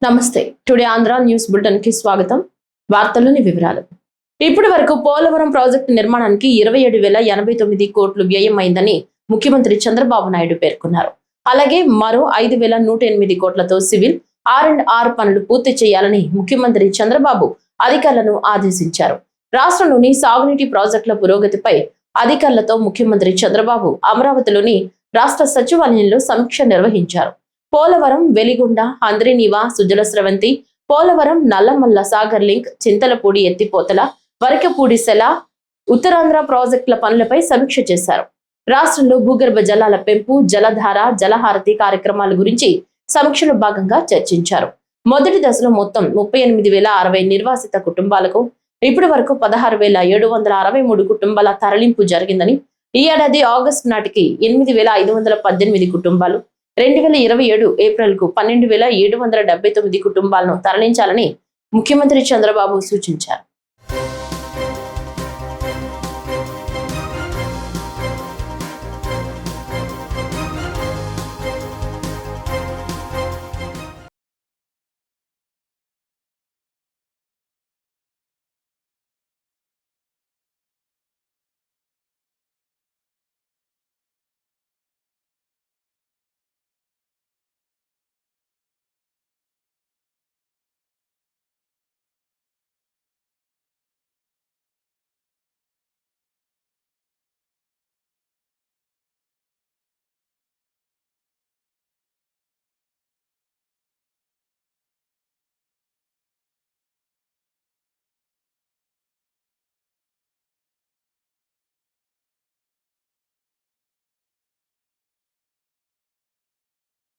నమస్తే. Today Andhra news bulletin కి స్వాగతం. వార్తల్లోని వివరాలు. ఇప్పటి వరకు పోలవరం ప్రాజెక్టు నిర్మాణానికి 27,089 కోట్లు వ్యయమైందని ముఖ్యమంత్రి చంద్రబాబు నాయుడు పేర్కొన్నారు. అలాగే మరో 5,108 కోట్లతో సివిల్ R&R పనులు పూర్తి చేయాలని ముఖ్యమంత్రి చంద్రబాబు అధికారులను ఆదేశించారు. రాష్ట్రంలోని సాగునీటి ప్రాజెక్టుల పురోగతిపై అధికారులతో ముఖ్యమంత్రి చంద్రబాబు అమరావతిలోని రాష్ట్ర సచివాలయంలో సమీక్ష నిర్వహించారు. పోలవరం, వెలిగొండ, హంద్రీనీవా, సుజల స్రవంతి, పోలవరం, నల్లమల్ల సాగర్ లింక్, చింతలపూడి ఎత్తిపోతల, వరకపూడి సెల, ఉత్తరాంధ్ర ప్రాజెక్టుల పనులపై సమీక్ష చేశారు. రాష్ట్రంలో భూగర్భ జలాల పెంపు, జలధార, జలహారతి కార్యక్రమాల గురించి సమీక్షలో భాగంగా చర్చించారు. మొదటి దశలో మొత్తం 38,060 నిర్వాసిత కుటుంబాలకు ఇప్పటి వరకు 16,763 కుటుంబాల తరలింపు జరిగిందని, ఈ ఏడాది ఆగస్టు నాటికి 8,518 కుటుంబాలు, 2027 ఏప్రిల్కు 12,779 కుటుంబాలను తరలించాలని ముఖ్యమంత్రి చంద్రబాబు సూచించారు.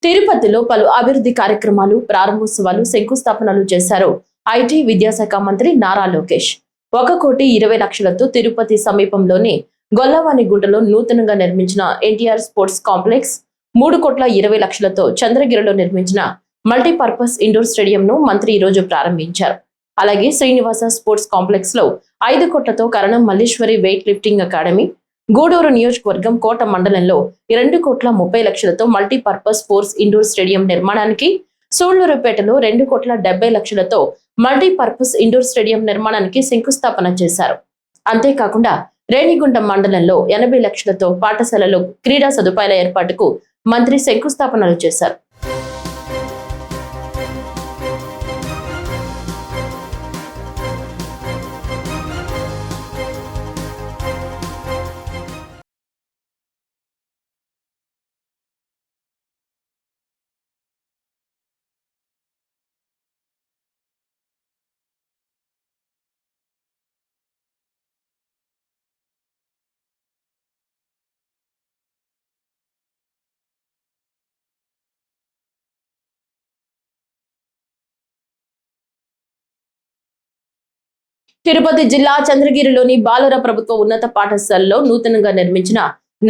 తిరుపతిలో పలు అభివృద్ధి కార్యక్రమాలు, ప్రారంభోత్సవాలు, శంకుస్థాపనలు చేశారు ఐటీ, విద్యాశాఖ మంత్రి నారా లోకేష్. 1,20,00,000తో తిరుపతి సమీపంలోని గొల్లవానిగుంటలో నూతనంగా నిర్మించిన ఎన్టీఆర్ స్పోర్ట్స్ కాంప్లెక్స్, 3,20,00,000తో చంద్రగిరిలో నిర్మించిన మల్టీపర్పస్ ఇండోర్ స్టేడియంను మంత్రి ఈ రోజు ప్రారంభించారు. అలాగే శ్రీనివాస స్పోర్ట్స్ కాంప్లెక్స్ లో 5 కోట్లతో Karanam Malleswari weight lifting academy, Gudur నియోజకవర్గం కోట మండలంలో 2,30,00,000తో మల్టీపర్పస్ స్పోర్ట్స్ ఇండోర్ స్టేడియం నిర్మాణానికి, సూళ్లూరుపేటలో 2,70,00,000తో మల్టీపర్పస్ ఇండోర్ స్టేడియం నిర్మాణానికి శంకుస్థాపన చేశారు. అంతేకాకుండా రేణిగుండం మండలంలో 80 లక్షలతో పాఠశాలలో క్రీడా సదుపాయాల ఏర్పాటుకు మంత్రి శంకుస్థాపనలు చేశారు. తిరుపతి జిల్లా చంద్రగిరిలోని బాలుర ప్రభుత్వ ఉన్నత పాఠశాలలో నూతనంగా నిర్మించిన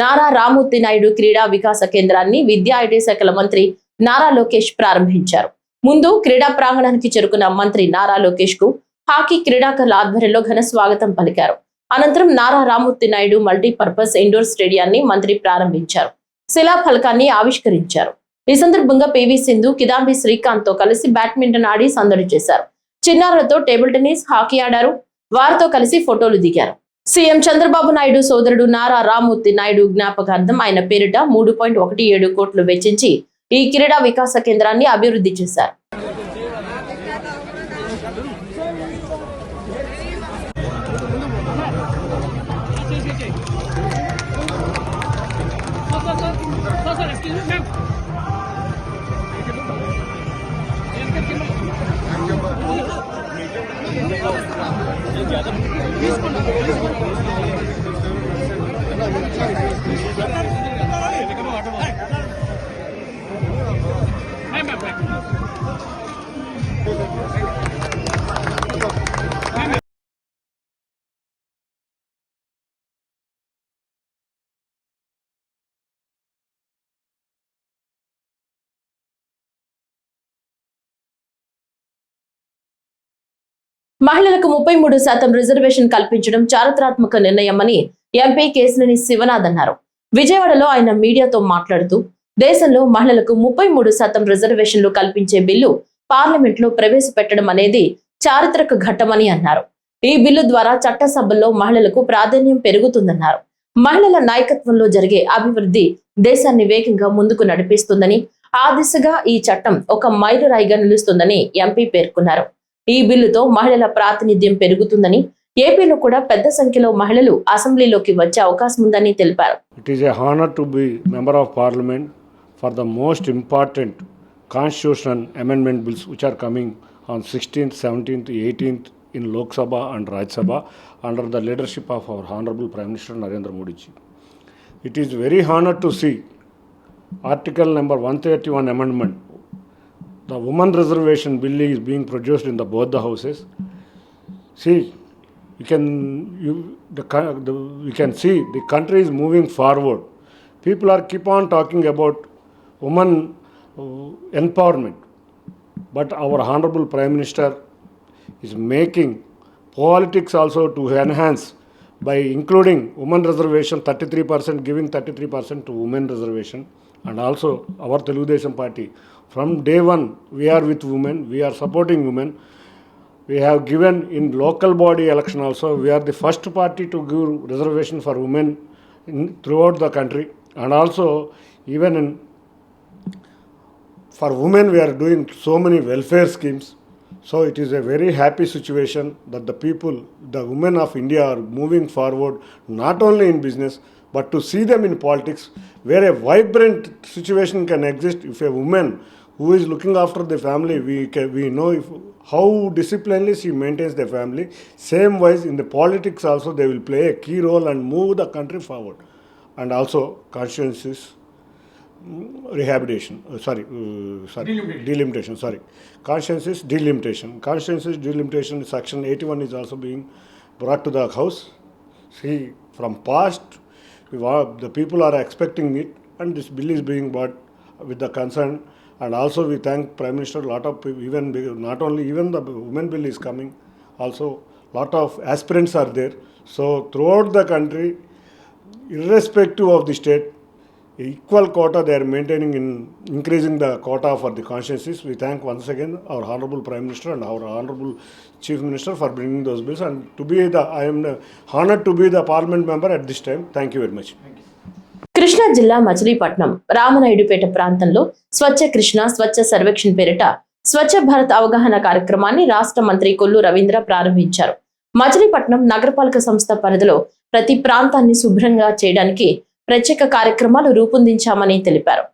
నారా రామ్మూర్తి నాయుడు క్రీడా వికాస కేంద్రాన్ని విద్యా ఐటీ శాఖల మంత్రి నారా లోకేష్ ప్రారంభించారు. ముందు క్రీడా ప్రాంగణానికి చేరుకున్న మంత్రి నారా లోకేష్ కు హాకీ క్రీడాకారుల ఆధ్వర్యంలో ఘన స్వాగతం పలికారు. అనంతరం నారా రామ్మూర్తి నాయుడు మల్టీపర్పస్ ఇండోర్ స్టేడియాన్ని మంత్రి ప్రారంభించారు. శిలాఫలకాన్ని ఆవిష్కరించారు. ఈ సందర్భంగా పివి సింధు, కిదాంబి శ్రీకాంత్ తో కలిసి బ్యాడ్మింటన్ ఆడి సందడి చేశారు. చిన్నారులతో టేబుల్ టెన్నిస్, హాకీ ఆడారు. వారితో కలిసి ఫోటోలు దిగారు. సీఎం చంద్రబాబు నాయుడు సోదరుడు నారా రామ్మూర్తి నాయుడు జ్ఞాపకార్థం ఆయన పేరిట 3.17 కోట్లు వెచ్చించి ఈ క్రీడా వికాస కేంద్రాన్ని అభివృద్ధి చేశారు. మహిళలకు 33% రిజర్వేషన్ కల్పించడం చారిత్రాత్మక నిర్ణయమని ఎంపీ కేశినేని శివనాథ్ అన్నారు. విజయవాడలో ఆయన మీడియాతో మాట్లాడుతూ దేశంలో మహిళలకు 33% రిజర్వేషన్లు కల్పించే బిల్లు పార్లమెంట్ లో ప్రవేశపెట్టడం అనేది చారిత్రక ఘట్టమని అన్నారు. ఈ బిల్లు ద్వారా చట్టసభల్లో మహిళలకు ప్రాధాన్యం పెరుగుతుందన్నారు. మహిళల నాయకత్వంలో జరిగే అభివృద్ధి దేశాన్ని వేగంగా ముందుకు నడిపిస్తుందని, ఆ దిశగా ఈ చట్టం ఒక మైలురాయిగా నిలుస్తుందని ఎంపీ పేర్కొన్నారు. ఈ బిల్లుతో మహిళల ప్రాతినిధ్యం పెరుగుతుందని, ఏపీలో కూడా పెద్ద సంఖ్యలో మహిళలు అసెంబ్లీలోకి వచ్చే అవకాశం ఉందని తెలిపారు. It is a honor to be member of parliament for the most important constitutional amendment bills which are coming on 16th, 17th, 18th in Lok Sabha and Rajya Sabha under the leadership of our Honorable Prime Minister Narendra Modi ji. It is very honor to see Article number 131 amendment. The women reservation bill is being produced in both the houses. See, we can see the country is moving forward. People are keep on talking about women empowerment, but our Honorable Prime Minister is making politics also to enhance by including women reservation 33%, giving 33% to women reservation, and also our Telugudesam party from day one we are with women, we are supporting women. We have given in local body election also, we are the first party to give reservation for women throughout the country, and also even for women we are doing so many welfare schemes. So it is a very happy situation that the women of India are moving forward, not only in business, but to see them in politics, where a vibrant situation can exist. If a woman who is looking after the family, we know how disciplinedly she maintains the family. Same wise in the politics also they will play a key role and move the country forward. And also consciences rehabilitation, delimitation. Consciences delimitation section 81 is also being brought to the house. See, from past the people are expecting it, and this bill is being brought with the concern. And also we thank Prime Minister, lot of people, even not only even the women bill is coming, also lot of aspirants are there. So throughout the country, irrespective of the state, equal quota they are maintaining in increasing the quota for the consciences. We thank once again our Honorable Prime Minister and our Honorable Chief Minister for bringing those bills, and I am honored to be the Parliament member at this time. Thank you very much. Krishna జిల్లా మచిలీపట్నం రామనాయుడుపేట ప్రాంతంలో స్వచ్ఛ కృష్ణ స్వచ్ఛ సర్వేక్షణ్ పేరిట స్వచ్ఛ భారత్ అవగాహన కార్యక్రమాన్ని రాష్ట్ర మంత్రి కొల్లు రవీంద్ర ప్రారంభించారు. మచిలీపట్నం నగరపాలక సంస్థ పరిధిలో ప్రతి ప్రాంతాన్ని శుభ్రంగా చేయడానికి ప్రత్యేక కార్యక్రమాలు రూపొందించామని తెలిపారు.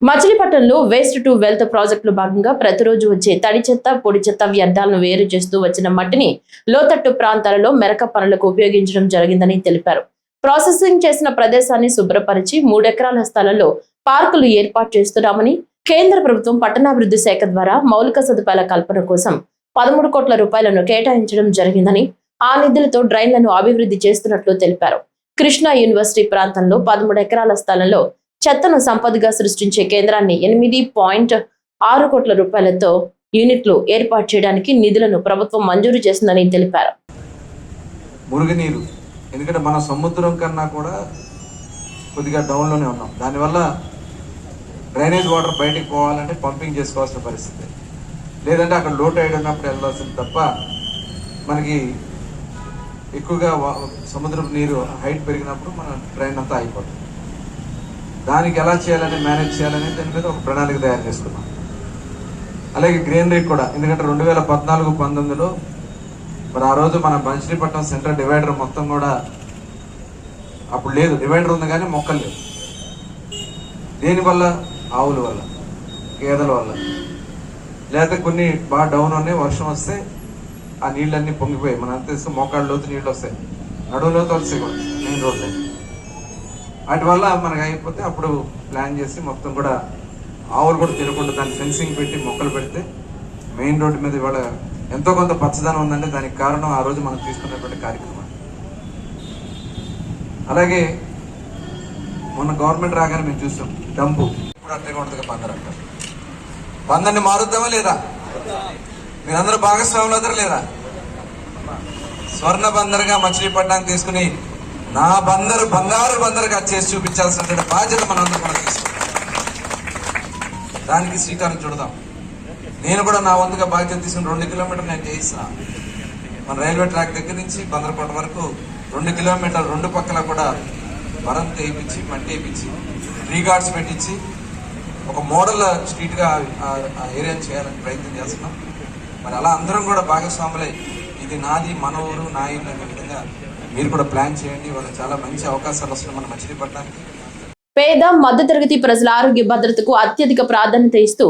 మచిలీపట్నంలో వేస్ట్ టు వెల్త్ ప్రాజెక్టులో భాగంగా ప్రతిరోజు వచ్చే తడి చెత్త, పొడి చెత్త వ్యర్థాలను వేరు చేస్తూ వచ్చిన మట్టిని లోతట్టు ప్రాంతాలలో మెరక పనులకు ఉపయోగించడం జరిగిందని తెలిపారు. ప్రాసెసింగ్ చేసిన ప్రదేశాన్ని శుభ్రపరిచి 3 ఎకరాల స్థలంలో పార్కులు ఏర్పాటు చేస్తున్నామని, కేంద్ర ప్రభుత్వం పట్టణాభివృద్ధి శాఖ ద్వారా మౌలిక సదుపాయాల కల్పన కోసం 13 కోట్ల రూపాయలను కేటాయించడం జరిగిందని, ఆ నిధులతో డ్రైన్లను అభివృద్ధి చేస్తున్నట్లు తెలిపారు. కృష్ణా యూనివర్సిటీ ప్రాంతంలో 13 ఎకరాల స్థలంలో చెత్తను సంపదగా సృష్టించే కేంద్రాన్ని 8.6 కోట్ల రూపాయలతో యూనిట్లు ఏర్పాటు చేయడానికి నిధులను ప్రభుత్వం మంజూరు చేసిందని తెలిపారు. మురుగునీరు ఎందుకంటే మన సముద్రం కన్నా కూడా కొద్దిగా డౌన్లోనే ఉన్నాం. దానివల్ల డ్రైనేజ్ వాటర్ బయటికి పోవాలంటే పంపింగ్ చేసుకోవాల్సిన పరిస్థితి, లేదంటే అక్కడ లో టైడ్ ఉన్నప్పుడు వెళ్ళాల్సింది తప్ప మనకి ఎక్కువగా సముద్రపు నీరు హైట్ పెరిగినప్పుడు మన డ్రైన్ అంతా అయిపోతుంది. దానికి ఎలా చేయాలని మేనేజ్ చేయాలని దాని మీద ఒక ప్రణాళిక తయారు చేసుకున్నాం. అలాగే గ్రీనరీ కూడా, ఎందుకంటే 2014-19లో మరి ఆ రోజు మన మచిలీపట్నం సెంట్రల్ డివైడర్ మొత్తం కూడా అప్పుడు లేదు, డివైడర్ ఉంది కానీ మొక్కలు లేవు. దేనివల్ల? ఆవుల వల్ల, గేదెల వల్ల, లేకపోతే కొన్ని బాగా డౌన్ ఉన్నాయి, వర్షం వస్తే ఆ నీళ్ళన్నీ పొంగిపోయాయి. మనం అంత ఇస్తే మోకాళ్ళ లోతు నీళ్ళు వస్తాయి, నడువు లోతు వస్తాయి కూడా మెయిన్ రోడ్లో. వాటి వల్ల మనకు అయిపోతే అప్పుడు ప్లాన్ చేసి మొత్తం కూడా ఆవులు కూడా తినకుండా దాన్ని ఫెన్సింగ్ పెట్టి మొక్కలు పెడితే మెయిన్ రోడ్డు మీద ఇవాళ ఎంతో కొంత పచ్చదనం ఉందంటే దానికి కారణం ఆ రోజు మనం తీసుకున్నటువంటి కార్యక్రమం. అలాగే మొన్న గవర్నమెంట్ రాగానే మేము చూసాం డంపు, ఇప్పుడు అట్లే ఉండదుగా బందర్ అంటారు. బందర్ని మారుద్దామా లేదా? మీరందరూ భాగస్వాములు అవుతారు లేదా? స్వర్ణ బందర్గా మచిలీపట్నాన్ని తీసుకుని నా బందరు బంగారు బందరుగా చేసి చూపించాల్సిన బాధ్యత మనందరం మనం తీసుకుంటాం. దానికి శ్రీకారం చుడదాం. నేను కూడా నా వంతుగా బాధ్యత తీసుకుని 2 కిలోమీటర్లు నేను చేయిస్తున్నాను. మన రైల్వే ట్రాక్ దగ్గర నుంచి బందరకోట వరకు 2 కిలోమీటర్లు 2 పక్కల కూడా వరం వేయించి మట్టి వేయించి ట్రీ గార్డ్స్ పెట్టించి ఒక మోడల్ స్ట్రీట్గా ఆ ఏరియాని చేయాలని ప్రయత్నం చేస్తున్నాం. మరి అలా అందరం కూడా భాగస్వాములై ఇది నాది మన ఊరు నా ఇల్లు అనే విధంగా మీరు కూడా ప్లాన్ చేయండి. వాళ్ళకి చాలా మంచి అవకాశాలు వస్తున్నాయి మన మచిలీపట్నానికి. పేద మధ్యతరగతి ప్రజల ఆరోగ్య భద్రతకు అత్యధిక ప్రాధాన్యత ఇస్తూ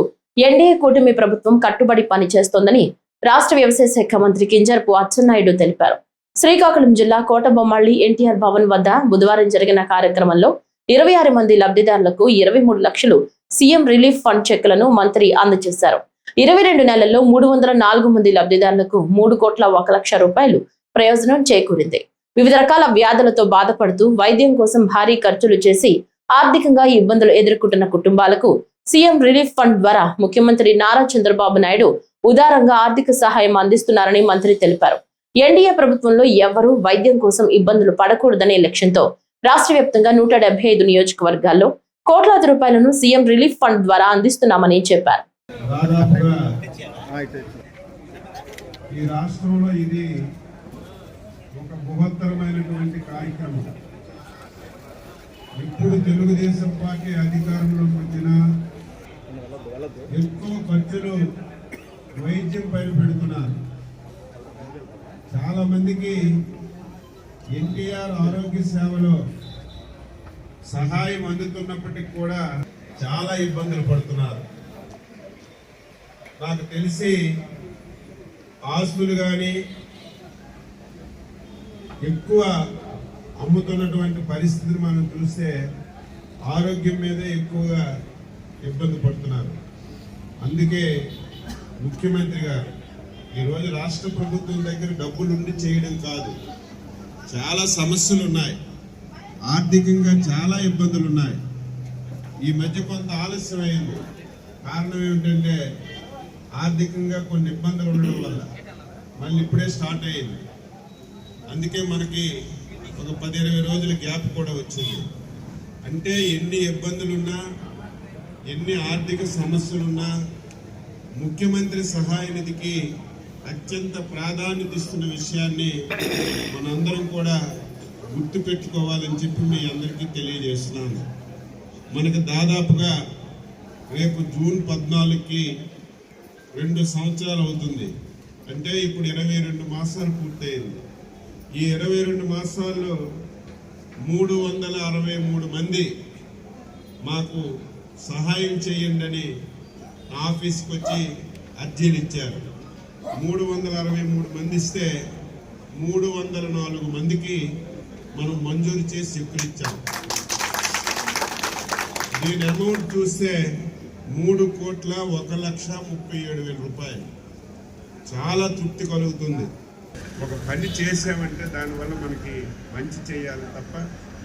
ఎన్డీఏ కూటమి ప్రభుత్వం కట్టుబడి పనిచేస్తోందని రాష్ట్ర వ్యవసాయ శాఖ మంత్రి కింజరపు అచ్చెన్నాయుడు తెలిపారు. శ్రీకాకుళం జిల్లా కోటబొమ్మళ్లి ఎన్టీఆర్ భవన్ వద్ద బుధవారం జరిగిన కార్యక్రమంలో 26 మంది లబ్ధిదారులకు 23 లక్షలు సీఎం రిలీఫ్ ఫండ్ చెక్కులను మంత్రి అందజేశారు. 22 నెలల్లో 304 మంది లబ్ధిదారులకు 3,01 లక్ష రూపాయలు ప్రయోజనం చేకూరింది. వివిధ రకాల వ్యాధులతో బాధపడుతూ వైద్యం కోసం భారీ ఖర్చులు చేసి ఆర్థికంగా ఇబ్బందులు ఎదుర్కొంటున్న కుటుంబాలకు సీఎం రిలీఫ్ ఫండ్ ద్వారా ముఖ్యమంత్రి నారా చంద్రబాబు నాయుడు ఉదారంగా ఆర్థిక సహాయం అందిస్తున్నారని మంత్రి తెలిపారు. ఎన్డీఏ ప్రభుత్వంలో ఎవరూ వైద్యం కోసం ఇబ్బందులు పడకూడదనే లక్ష్యంతో రాష్ట్ర వ్యాప్తంగా 175 నియోజకవర్గాల్లో కోట్లాది రూపాయలను సీఎం రిలీఫ్ ఫండ్ ద్వారా అందిస్తున్నామని చెప్పారు. ఈ రాష్ట్రంలో ఇది ఒక బృహత్తరమైనటువంటి కార్యక్రమం. ఇప్పుడు తెలుగుదేశం పార్టీ అధికారంలోకి వచ్చిన ఎక్కువ ఖర్చులు వైద్యం పైన పెడుతున్నారు. చాలా మందికి ఎన్టీఆర్ ఆరోగ్య సేవలో సహాయం అందుతున్నప్పటికీ కూడా చాలా ఇబ్బందులు పడుతున్నారు. నాకు తెలిసి ఆస్తులు కానీ ఎక్కువ అమ్ముతున్నటువంటి పరిస్థితిని మనం చూస్తే ఆరోగ్యం మీదే ఎక్కువగా ఇబ్బంది పడుతున్నారు. అందుకే ముఖ్యమంత్రి గారు ఈరోజు రాష్ట్ర ప్రభుత్వం దగ్గర డబ్బులుండి చేయడం కాదు, చాలా సమస్యలు ఉన్నాయి, ఆర్థికంగా చాలా ఇబ్బందులు ఉన్నాయి. ఈ మధ్య కొంత ఆలస్యం అయింది. కారణం ఏమిటంటే ఆర్థికంగా కొన్ని ఇబ్బందులు ఉండడం వల్ల మళ్ళీ ఇప్పుడే స్టార్ట్ అయింది. అందుకే మనకి ఒక 10-20 రోజుల గ్యాప్ కూడా వచ్చింది. అంటే ఎన్ని ఇబ్బందులున్నా, ఎన్ని ఆర్థిక సమస్యలున్నా ముఖ్యమంత్రి సహాయ నిధికి అత్యంత ప్రాధాన్యత ఇస్తున్న విషయాన్ని మనందరం కూడా గుర్తు పెట్టుకోవాలని చెప్పి మీ అందరికీ తెలియజేస్తున్నాను. మనకు దాదాపుగా రేపు జూన్ 14కి 2 సంవత్సరాలు అవుతుంది. అంటే ఇప్పుడు 22 మాసాలు పూర్తయింది. ఈ 22 మాసాల్లో 363 మంది మాకు సహాయం చేయండి అని ఆఫీస్కి వచ్చి అర్జీలు ఇచ్చారు. 363 మంది ఇస్తే 304 మందికి మనం మంజూరు చేసి చెక్కులు ఇచ్చాం. దీని అమౌంట్ చూస్తే 3,01,37,000 రూపాయలు. చాలా తృప్తి కలుగుతుంది. ఒక పని చేసామంటే దానివల్ల మనకి మంచి చేయాలి తప్ప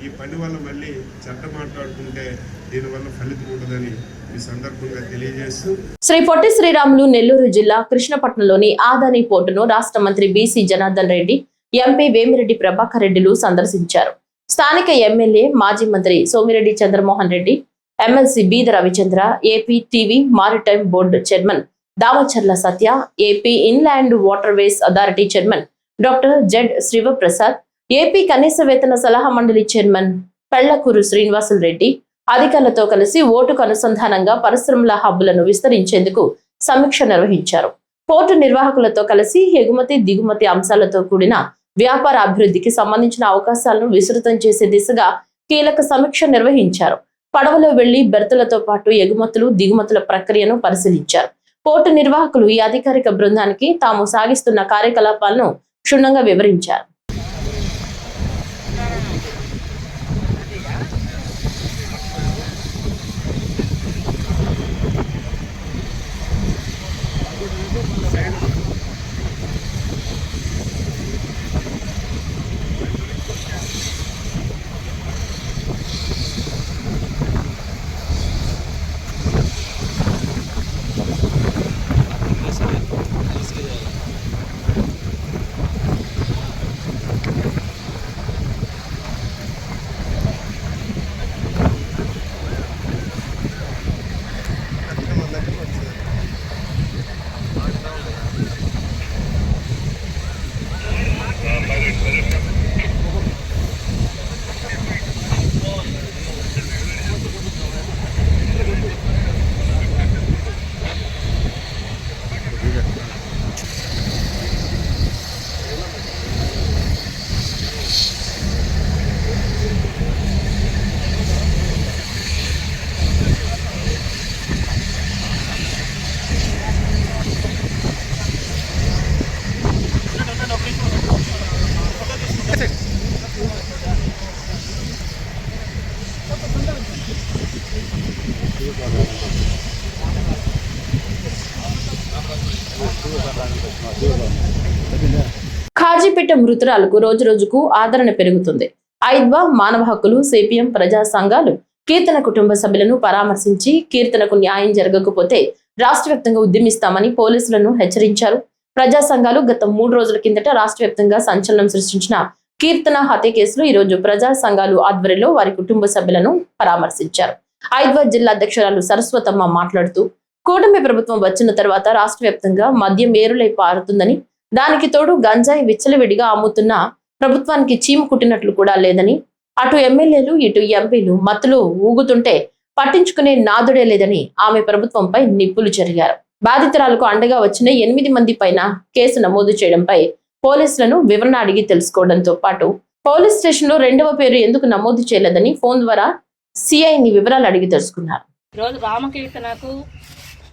ఈ పని వల్ల మళ్ళీ చెడ్డ మాట్లాడుకుంటే దీనివల్ల ఫలితం ఉండదని ఈ సందర్భంగా తెలియజేస్తూ శ్రీ పొట్టి శ్రీరాములు నెల్లూరు జిల్లా కృష్ణపట్నంలోని ఆదాని పోర్టును రాష్ట్ర మంత్రి బీసీ జనార్దన్ రెడ్డి, ఎంపీ వేమిరెడ్డి ప్రభాకర్ రెడ్డిలు సందర్శించారు. స్థానిక ఎమ్మెల్యే మాజీ మంత్రి Somireddy Chandramohan Reddy, MLC Beeda Ravichandra, AP TV maritime board chairman Damacharla Satya, AP inland waterways authority chairman doctor Z Sivaprasad, AP కనీస వేతన సలహా మండలి చైర్మన్ పెళ్లకూరు శ్రీనివాసులు రెడ్డి అధికారులతో కలిసి ఓటుకు అనుసంధానంగా పరిశ్రమల హబ్బులను విస్తరించేందుకు సమీక్ష నిర్వహించారు. పోర్టు నిర్వాహకులతో కలిసి ఎగుమతి దిగుమతి అంశాలతో కూడిన వ్యాపార అభివృద్ధికి సంబంధించిన అవకాశాలను విస్తృతం చేసే దిశగా కీలక సమీక్ష నిర్వహించారు. పడవలో వెళ్లి బెర్తులతో పాటు ఎగుమతులు దిగుమతుల ప్రక్రియను పరిశీలించారు. పోర్టు నిర్వాహకులు ఈ అధికారిక బృందానికి తాము సాగిస్తున్న కార్యకలాపాలను క్షుణ్ణంగా వివరించారు. ఖాజీపేట మృతురాలకు రోజురోజుకు ఆదరణ పెరుగుతుంది. ఐద్వా, మానవ హక్కులు, సిపిఎం, ప్రజా సంఘాలు కీర్తన కుటుంబ సభ్యులను పరామర్శించి కీర్తనకు న్యాయం జరగకపోతే రాష్ట్ర వ్యాప్తంగా ఉద్యమిస్తామని పోలీసులను హెచ్చరించారు. ప్రజా సంఘాలు గత 3 రోజుల కిందట రాష్ట్ర వ్యాప్తంగా సంచలనం సృష్టించిన కీర్తన హత్య కేసులో ఈ రోజు ప్రజా సంఘాలు ఆధ్వర్యంలో వారి కుటుంబ సభ్యులను పరామర్శించారు. ఐద్వా జిల్లా అధ్యక్షురాలు సరస్వతమ్మ మాట్లాడుతూ కూటమి ప్రభుత్వం వచ్చిన తర్వాత రాష్ట్ర వ్యాప్తంగా మద్యం ఏరులై పారుతుందని, దానికి తోడు గంజాయి విచ్చలవిడిగా అమ్ముతున్న ప్రభుత్వానికి చీము కుట్టినట్లు కూడా లేదని, అటు ఎమ్మెల్యేలు ఇటు ఎంపీలు మత్తులో ఊగుతుంటే పట్టించుకునే నాదుడే లేదని ఆమె ప్రభుత్వంపై నిప్పులు చెరిగారు. బాధితురాలకు అండగా వచ్చిన 8 మంది పైన కేసు నమోదు చేయడంపై పోలీసులను వివరణ అడిగి తెలుసుకోవడంతో పాటు పోలీస్ స్టేషన్ లో 2వ పేరు ఎందుకు నమోదు చేయలేదని ఫోన్ ద్వారా సిఐని వివరాలు అడిగి తెలుసుకున్నారు. ఈరోజు రామకీర్తనకు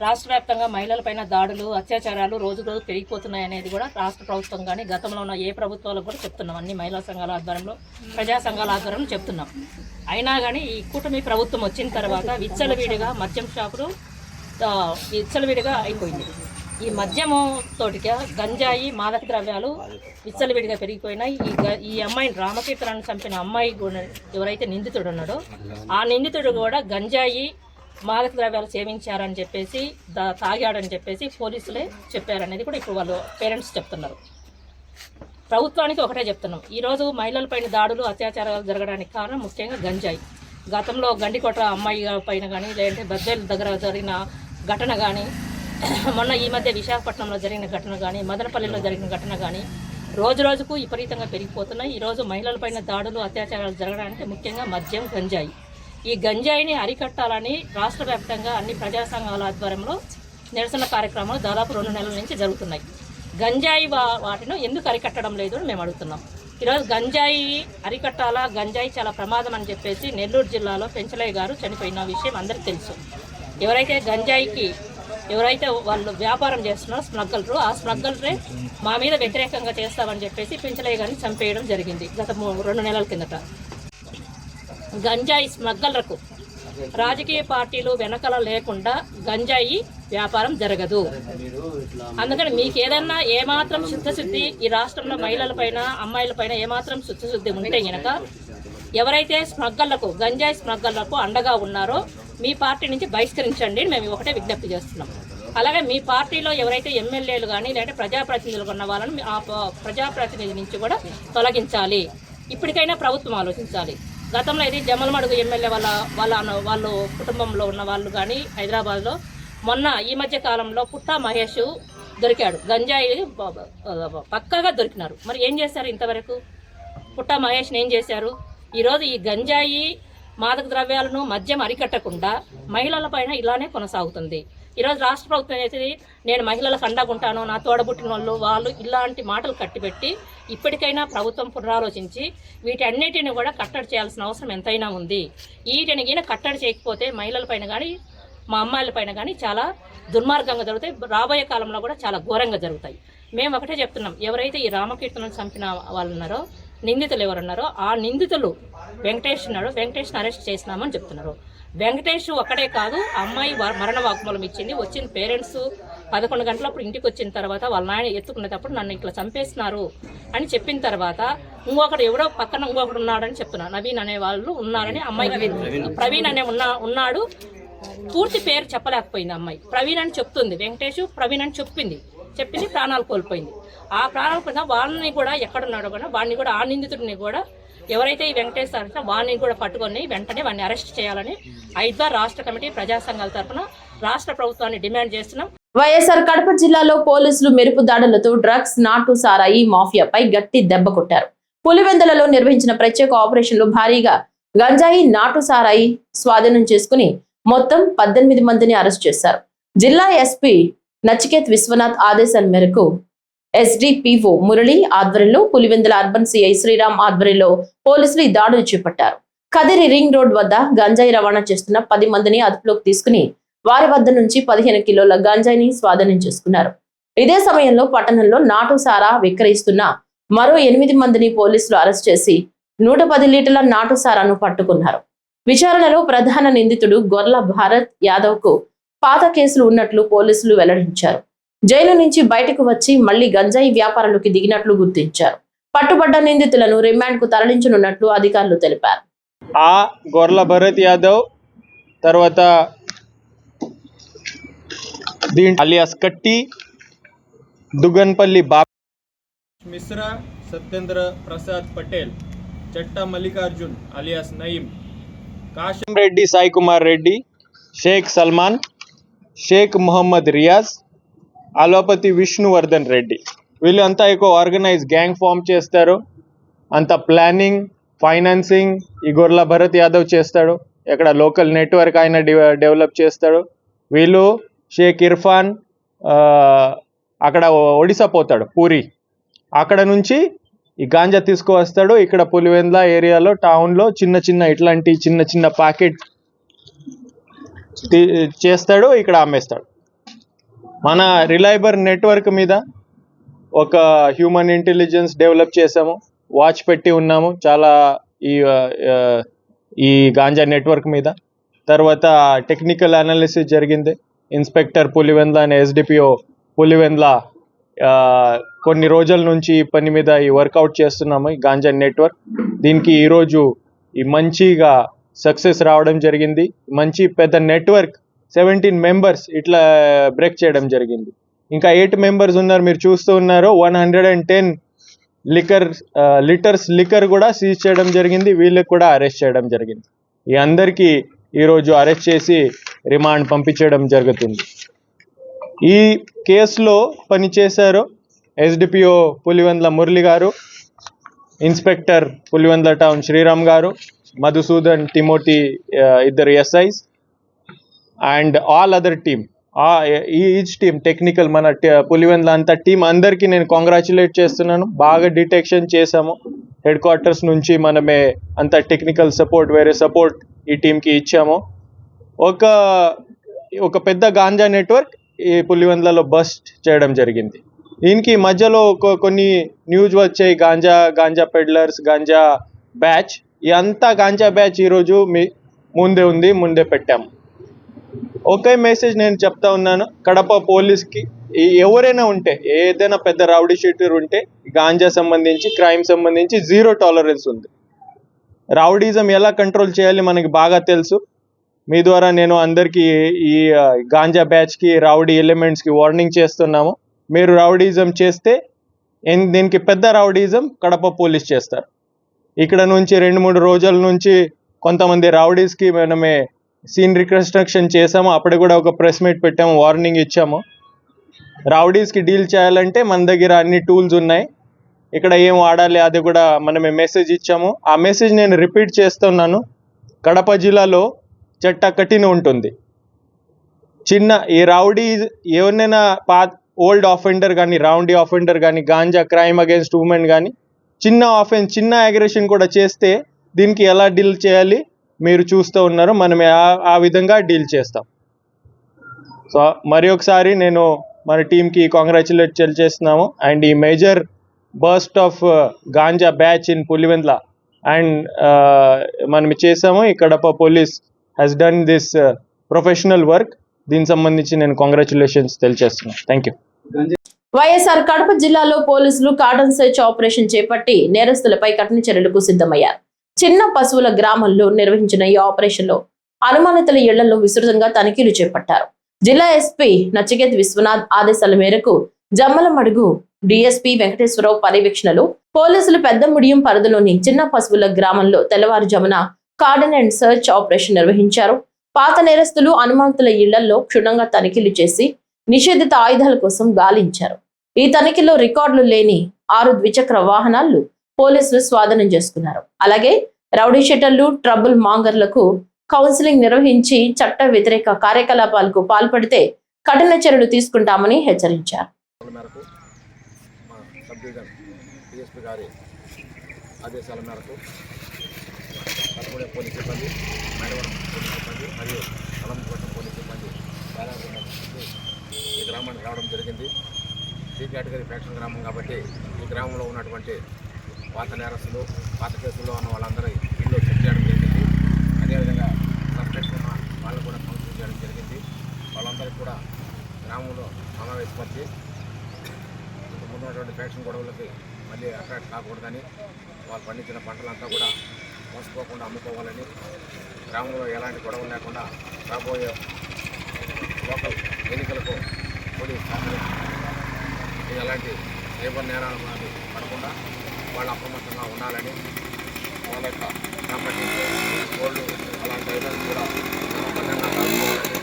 రాష్ట్ర వ్యాప్తంగా మహిళలపైన దాడులు, అత్యాచారాలు రోజు పెరిగిపోతున్నాయి అనేది కూడా రాష్ట్ర ప్రభుత్వం కానీ గతంలో ఉన్న ఏ ప్రభుత్వాలకు కూడా చెప్తున్నాం. అన్ని మహిళా సంఘాల ఆధ్వర్యంలో, ప్రజా సంఘాల ఆధ్వర్యంలో చెప్తున్నాం. అయినా కానీ ఈ కూటమి ప్రభుత్వం వచ్చిన తర్వాత విచ్చలవిడిగా మద్యం షాపులు విచ్చలవిడిగా అయిపోయింది. ఈ మద్యము తోటిగా గంజాయి, మాదక ద్రవ్యాలు విచ్చలవిడిగా పెరిగిపోయినాయి. ఈ అమ్మాయిని రామకీర్తనను చంపిన అమ్మాయి ఎవరైతే నిందితుడు ఉన్నాడో ఆ నిందితుడు కూడా గంజాయి, మాదక ద్రవ్యాలు సేవించారని చెప్పేసి తాగాడని చెప్పేసి పోలీసులే చెప్పారనేది కూడా ఇప్పుడు వాళ్ళు పేరెంట్స్ చెప్తున్నారు. ప్రభుత్వానికి ఒకటే చెప్తున్నాం, ఈరోజు మహిళలపైన దాడులు, అత్యాచారాలు జరగడానికి కారణం ముఖ్యంగా గంజాయి. గతంలో గండికోట అమ్మాయి పైన కానీ, లేదంటే బద్వేల్ దగ్గర జరిగిన ఘటన కానీ, మొన్న ఈ మధ్య విశాఖపట్నంలో జరిగిన ఘటన కానీ, మదనపల్లిలో జరిగిన ఘటన కానీ రోజు రోజుకు విపరీతంగా పెరిగిపోతున్నాయి. ఈరోజు మహిళలపైన దాడులు, అత్యాచారాలు జరగడానికి ముఖ్యంగా మద్యం, గంజాయి. ఈ గంజాయిని అరికట్టాలని రాష్ట్ర వ్యాప్తంగా అన్ని ప్రజా సంఘాల ఆధ్వర్యంలో నిరసన కార్యక్రమాలు దాదాపు 2 నెలల నుంచి జరుగుతున్నాయి. గంజాయి వాటిని ఎందుకు అరికట్టడం లేదు అని మేము అడుగుతున్నాం. ఈరోజు గంజాయి అరికట్టాలా, గంజాయి చాలా ప్రమాదం అని చెప్పేసి నెల్లూరు జిల్లాలో పెంచలయ్య గారు చనిపోయిన విషయం అందరికీ తెలుసు. ఎవరైతే గంజాయికి వాళ్ళు వ్యాపారం చేస్తున్నారో స్మగ్గలరు, ఆ స్మగ్గలరే మా మీద వ్యతిరేకంగా చేస్తామని చెప్పేసి పెంచలయ్య గారిని చంపేయడం జరిగింది గత 2 నెలల కిందట. గంజాయి స్మగ్గలరకు రాజకీయ పార్టీలు వెనకాల లేకుండా గంజాయి వ్యాపారం జరగదు. అందుకని మీకు ఏదన్నా ఏమాత్రం చిత్తశుద్ధి ఈ రాష్ట్రంలో మహిళలపైన, అమ్మాయిలపైన ఏమాత్రం చిత్తశుద్ధి ఉంటే గనక ఎవరైతే స్మగ్గళ్లకు, గంజాయి స్మగ్గళ్లకు అండగా ఉన్నారో మీ పార్టీ నుంచి బహిష్కరించండి. మేము ఒకటే విజ్ఞప్తి చేస్తున్నాం. అలాగే మీ పార్టీలో ఎవరైతే ఎమ్మెల్యేలు కానీ లేదంటే ప్రజాప్రతినిధులు ఉన్న వాళ్ళని ఆ ప్రజాప్రతినిధి నుంచి కూడా తొలగించాలి. ఇప్పటికైనా ప్రభుత్వం ఆలోచించాలి. గతంలో ఇది జమ్మలమడుగు ఎమ్మెల్యే వాళ్ళు కుటుంబంలో ఉన్న వాళ్ళు కానీ హైదరాబాద్లో మొన్న ఈ మధ్య కాలంలో పుట్టా మహేష్ దొరికాడు. గంజాయి పక్కాగా దొరికినారు. మరి ఏం చేశారు ఇంతవరకు? పుట్టా మహేష్ని ఏం చేశారు? ఈరోజు ఈ గంజాయి, మాదక ద్రవ్యాలను, మద్యం అరికట్టకుండా మహిళలపైన ఇలానే కొనసాగుతుంది. ఈరోజు రాష్ట్ర ప్రభుత్వం అయితే నేను మహిళలకు అండగుంటాను, నా తోడబుట్టిన వాళ్ళు ఇలాంటి మాటలు కట్టిపెట్టి ఇప్పటికైనా ప్రభుత్వం పునరాలోచించి వీటన్నిటిని కూడా కట్టడి చేయాల్సిన అవసరం ఎంతైనా ఉంది. వీటిని ఈయన కట్టడి చేయకపోతే మహిళలపైన కానీ, మా అమ్మాయిలపైన కానీ చాలా దుర్మార్గంగా జరుగుతాయి. రాబోయే కాలంలో కూడా చాలా ఘోరంగా జరుగుతాయి. మేము ఒకటే చెప్తున్నాం, ఎవరైతే ఈ రామకీర్తనను చంపిన వాళ్ళు ఉన్నారో, నిందితులు ఎవరున్నారో ఆ నిందితులు వెంకటేష్ ఉన్నాడు, వెంకటేష్ని అరెస్ట్ చేసినామని చెప్తున్నారు. వెంకటేష్ ఒక్కడే కాదు, అమ్మాయి మరణ వాగ్మూలం ఇచ్చింది. వచ్చిన పేరెంట్స్ 11 గంటలప్పుడు ఇంటికి వచ్చిన తర్వాత వాళ్ళ నాయన ఎత్తుకునేటప్పుడు నన్ను ఇట్లా చంపేస్తున్నారు అని చెప్పిన తర్వాత ఇంకొకడు ఎవడో పక్కన ఇంకొకడు ఉన్నాడని చెప్తున్నారు. నవీన్ అనే వాళ్ళు ఉన్నారని అమ్మాయికి, ప్రవీణ్ అనే ఉన్నాడు. పూర్తి పేరు చెప్పలేకపోయింది అమ్మాయి. ప్రవీణ్ అని చెప్తుంది, వెంకటేష్ ప్రవీణ్ అని చెప్పింది, ప్రాణాలు కోల్పోయింది. ఆ ప్రాణాలు పోయినా వాళ్ళని కూడా ఎక్కడున్నాడో కూడా వాడిని కూడా, ఆ నిందితుడిని కూడా ఎవరైతే ఈ వెంకటేష్ సార్ వాడిని కూడా పట్టుకొని వెంటనే వాడిని అరెస్ట్ చేయాలని ఐద్వా రాష్ట్ర కమిటీ, ప్రజా సంఘాల తరఫున రాష్ట్ర ప్రభుత్వాన్ని డిమాండ్ చేస్తున్నాం. వైఎస్ఆర్ కడప జిల్లాలో పోలీసులు మెరుపు దాడులతో డ్రగ్స్, నాటు సారాయి మాఫియాపై గట్టి దెబ్బ కొట్టారు. పులివెందులలో నిర్వహించిన ప్రత్యేక ఆపరేషన్లో భారీగా గంజాయి, నాటు సారాయి స్వాధీనం చేసుకుని మొత్తం 18 మందిని అరెస్ట్ చేశారు. జిల్లా ఎస్పీ నచికేత్ విశ్వనాథ్ ఆదేశాల మేరకు ఎస్డిపిఓ మురళి ఆధ్వర్యంలో పులివెందుల అర్బన్ సిఐ శ్రీరామ్ ఆధ్వర్యంలో పోలీసులు ఈ దాడులు చేపట్టారు. కదిరి రింగ్ రోడ్ వద్ద గంజాయి రవాణా చేస్తున్న 10 మందిని అదుపులోకి తీసుకుని వారి వద్ద నుంచి 15 కిలోల గంజాయిని స్వాధీనం చేసుకున్నారు. ఇదే సమయంలో పట్టణంలో నాటు సారా విక్రయిస్తున్న మరో 8 మందిని పోలీసులు అరెస్ట్ చేసి 110 లీటర్ల నాటు సారాను పట్టుకున్నారు. విచారణలో ప్రధాన నిందితుడు గొర్ల భారత్ యాదవ్ కు పాత కేసులు ఉన్నట్లు పోలీసులు వెల్లడించారు. జైలు నుంచి బయటకు వచ్చి మళ్లీ గంజాయి వ్యాపారంలోకి దిగినట్లు గుర్తించారు. పట్టుబడ్డ నిందితులను రిమాండ్ కు తరలించనున్నట్లు అధికారులు తెలిపారు. గొర్ల భరత్ యాదవ్ తర్వాత అలియాస్ కట్టి, దుగన్పల్లి బాబు మిశ్రా, సత్యేంద్ర ప్రసాద్ పటేల్, చట్ట మల్లికార్జున్ అలియాస్ నయీం, కాశం రెడ్డి, సాయి కుమార్ రెడ్డి, షేక్ సల్మాన్, షేక్ మొహమ్మద్ రియాజ్, ఆలోపతి విష్ణువర్ధన్ రెడ్డి, వీళ్ళంతా ఎక్కువ ఆర్గనైజ్ గ్యాంగ్ ఫామ్ చేస్తారు. అంత ప్లానింగ్, ఫైనాన్సింగ్ ఈ గొర్ల భరత్ యాదవ్ చేస్తాడు. ఇక్కడ లోకల్ నెట్వర్క్ ఆయన డెవలప్ చేస్తాడు. వీళ్ళు షేక్ ఇర్ఫాన్ అక్కడ ఒడిశా పోతాడు, పూరి, అక్కడ నుంచి ఈ గాంజా తీసుకువస్తాడు. ఇక్కడ పులివెందుల ఏరియాలో టౌన్లో ఇట్లాంటి చిన్న ప్యాకెట్ చేస్తాడు, ఇక్కడ అమ్మేస్తాడు. మన రిలయబుల్ నెట్వర్క్ మీద ఒక హ్యూమన్ ఇంటెలిజెన్స్ డెవలప్ చేసాము, వాచ్ పెట్టి ఉన్నాము చాలా ఈ గాంజా నెట్వర్క్ మీద. తర్వాత టెక్నికల్ అనాలిసిస్ జరిగింది. ఇన్స్పెక్టర్ పులివెందుల అనే ఎస్డిపిఓ పులివెందుల కొన్ని రోజుల నుంచి ఈ పని మీద ఈ వర్కౌట్ చేస్తున్నాము, ఈ గాంజా నెట్వర్క్. దీనికి ఈరోజు ఈ మంచిగా సక్సెస్ రావడం జరిగింది. మంచి పెద్ద నెట్వర్క్ 17 మెంబర్స్ ఇట్లా బ్రేక్ చేయడం జరిగింది. ఇంకా 8 మెంబర్స్ ఉన్నారు, మీరు చూస్తూ ఉన్నారు. 110 లీటర్స్ లిక్కర్ కూడా సీజ్ చేయడం జరిగింది. వీళ్ళకి కూడా అరెస్ట్ చేయడం జరిగింది. ఈ అందరికీ ఈరోజు అరెస్ట్ చేసి రిమాండ్ పంపించడం జరుగుతుంది. ఈ కేసులో పనిచేశారు ఎస్డిపిఓ పులివెందుల మురళి గారు, ఇన్స్పెక్టర్ పులివెందుల టౌన్ శ్రీరామ్ గారు, మధుసూదన్, తిమోతి, ఇద్దరు SIs and all other team. Each team technical మన పులివెందుల అంత టీం అందరికీ నేను కాంగ్రాచులేట్ చేస్తున్నాను. బాగా డిటెక్షన్ చేసాము. హెడ్ క్వార్టర్స్ నుంచి మనమే అంత టెక్నికల్ సపోర్ట్, వేరే సపోర్ట్ ఈ టీంకి ఇచ్చాము. ఒక పెద్ద గాంజా నెట్వర్క్ ఈ పులివెందులలో బస్ట్ చేయడం జరిగింది. దీనికి మధ్యలో కొన్ని న్యూస్ వచ్చాయి, గాంజా పెడ్లర్స్, గాంజా బ్యాచ్. ఈ అంతా గాంజా బ్యాచ్ ఈరోజు ముందే పెట్టాము. ఒకే మెసేజ్ నేను చెప్తా ఉన్నాను, కడప పోలీస్కి ఎవరైనా ఉంటే, ఏదైనా పెద్ద రౌడీ షీటర్ ఉంటే గాంజా సంబంధించి, క్రైమ్ సంబంధించి 0 టాలరెన్స్ ఉంది. రౌడీజం ఎలా కంట్రోల్ చేయాలి మనకి బాగా తెలుసు. మీ ద్వారా నేను అందరికీ ఈ గాంజా బ్యాచ్కి, రౌడీ ఎలిమెంట్స్కి వార్నింగ్ చేస్తున్నాము. మీరు రౌడీజం చేస్తే దీనికి పెద్ద రౌడీజం కడప పోలీస్ చేస్తారు. ఇక్కడ నుంచి 2-3 రోజుల నుంచి కొంతమంది రౌడీస్కి మనమే సీన్ రికన్స్ట్రక్షన్ చేసాము. అప్పుడు కూడా ఒక ప్రెస్ మీట్ పెట్టాము, వార్నింగ్ ఇచ్చాము. రౌడీస్కి డీల్ చేయాలంటే మన దగ్గర అన్ని టూల్స్ ఉన్నాయి, ఇక్కడ ఏం వాడాలి అది కూడా మనమే మెసేజ్ ఇచ్చాము. ఆ మెసేజ్ నేను రిపీట్ చేస్తున్నాను. కడప జిల్లాలో చట్ట కఠిన ఉంటుంది. ఈ రౌడీ ఎవరినైనా ఓల్డ్ ఆఫెండర్ కానీ, రౌడీ ఆఫెండర్ కానీ, గాంజా క్రైమ్ అగేన్స్ట్ ఉమెన్ కానీ, చిన్న అగ్రెషన్ కూడా చేస్తే దీనికి ఎలా డీల్ చేయాలి మీరు చూస్తూ ఉన్నారు. మనమే ఆ విధంగా డీల్ చేస్తాం. సో మరి ఒకసారి నేను మన టీంకి కాంగ్రాచులేట్ చేస్తున్నాము. అండ్ ఈ major burst of ganja batch in Pulivendula and మనం చేసాము. ఈ Kadapa police has done this professional work. దీనికి సంబంధించి నేను కాంగ్రాచులేషన్స్ తెలియజేస్తున్నాను. Thank you. వైఎస్ఆర్ కడప జిల్లాలో పోలీసులు కార్డన్ సెర్చ్ ఆపరేషన్ చేపట్టి నేరస్తులపై కఠిన చర్యలకు సిద్ధమయ్యారు. చిన్న పశువుల గ్రామంలో నిర్వహించిన ఈ ఆపరేషన్ లో అనుమానితుల ఇళ్లలో విస్తృతంగా తనిఖీలు చేపట్టారు. జిల్లా ఎస్పీ నచికేత్ విశ్వనాథ్ ఆదేశాల మేరకు జమ్మలమడుగు డిఎస్పీ వెంకటేశ్వరరావు పర్యవేక్షణలో పోలీసులు పెద్ద ముడియం పరిధిలోని చిన్న పశువుల గ్రామంలో తెల్లవారుజామున కార్డన్ అండ్ సెర్చ్ ఆపరేషన్ నిర్వహించారు. పాత నేరస్తులు అనుమానితుల ఇళ్లలో క్షుణ్ణంగా తనిఖీలు చేసి నిషేధిత ఆయుధాల కోసం గాలించారు. ఈ తనిఖీలో రికార్డులు లేని 6 ద్విచక్ర వాహనాలు పోలీసులు స్వాధీనం చేసుకున్నారు. అలాగే రౌడీ షీటర్లు, ట్రబుల్ మాంగర్లకు కౌన్సిలింగ్ నిర్వహించి చట్ట వ్యతిరేక కార్యకలాపాలకు పాల్పడితే కఠిన చర్యలు తీసుకుంటామని హెచ్చరించారు. ఆదేశాల మేరకు కడప పోలీస్ సిబ్బంది, మైలవరం పోలీస్ సిబ్బంది మరియు అలంకోట పోలీస్ సిబ్బంది ఈ గ్రామానికి రావడం జరిగింది. సి కేటగిరీ ఫ్యాక్షన్ గ్రామం కాబట్టి ఈ గ్రామంలో ఉన్నటువంటి పాత నేరస్తులు, పాత కేసుల్లో ఉన్న వాళ్ళందరూ ఇల్లు చెక్ చేయడం జరిగింది. అదేవిధంగా సస్పెక్ట్ ఉన్న వాళ్ళు కూడా కౌన్సిలింగ్ చేయడం జరిగింది. వాళ్ళందరికీ కూడా గ్రామంలో సమావేశపరిచి ముందున్నటువంటి ఫ్యాక్షన్ గొడవలకి మళ్ళీ అట్రాక్ట్ కాకూడదని వాళ్ళు పండించిన పంటలంతా కూడా మోసపోకుండా అమ్ముకోవాలని గ్రామంలో ఎలాంటి గొడవలు లేకుండా రాబోయే లోకల్ ఎన్నికలకు పోలీస్ శాఖలు ఎలాంటి సైబర్ నేరాలు పడకుండా వాళ్ళు అప్రమత్తంగా ఉండాలని వాళ్ళ యొక్క ప్రాపర్టీ గోల్డ్ అలాంటి ఐటమ్స్ కూడా భద్రంగా కాసుకోవాలని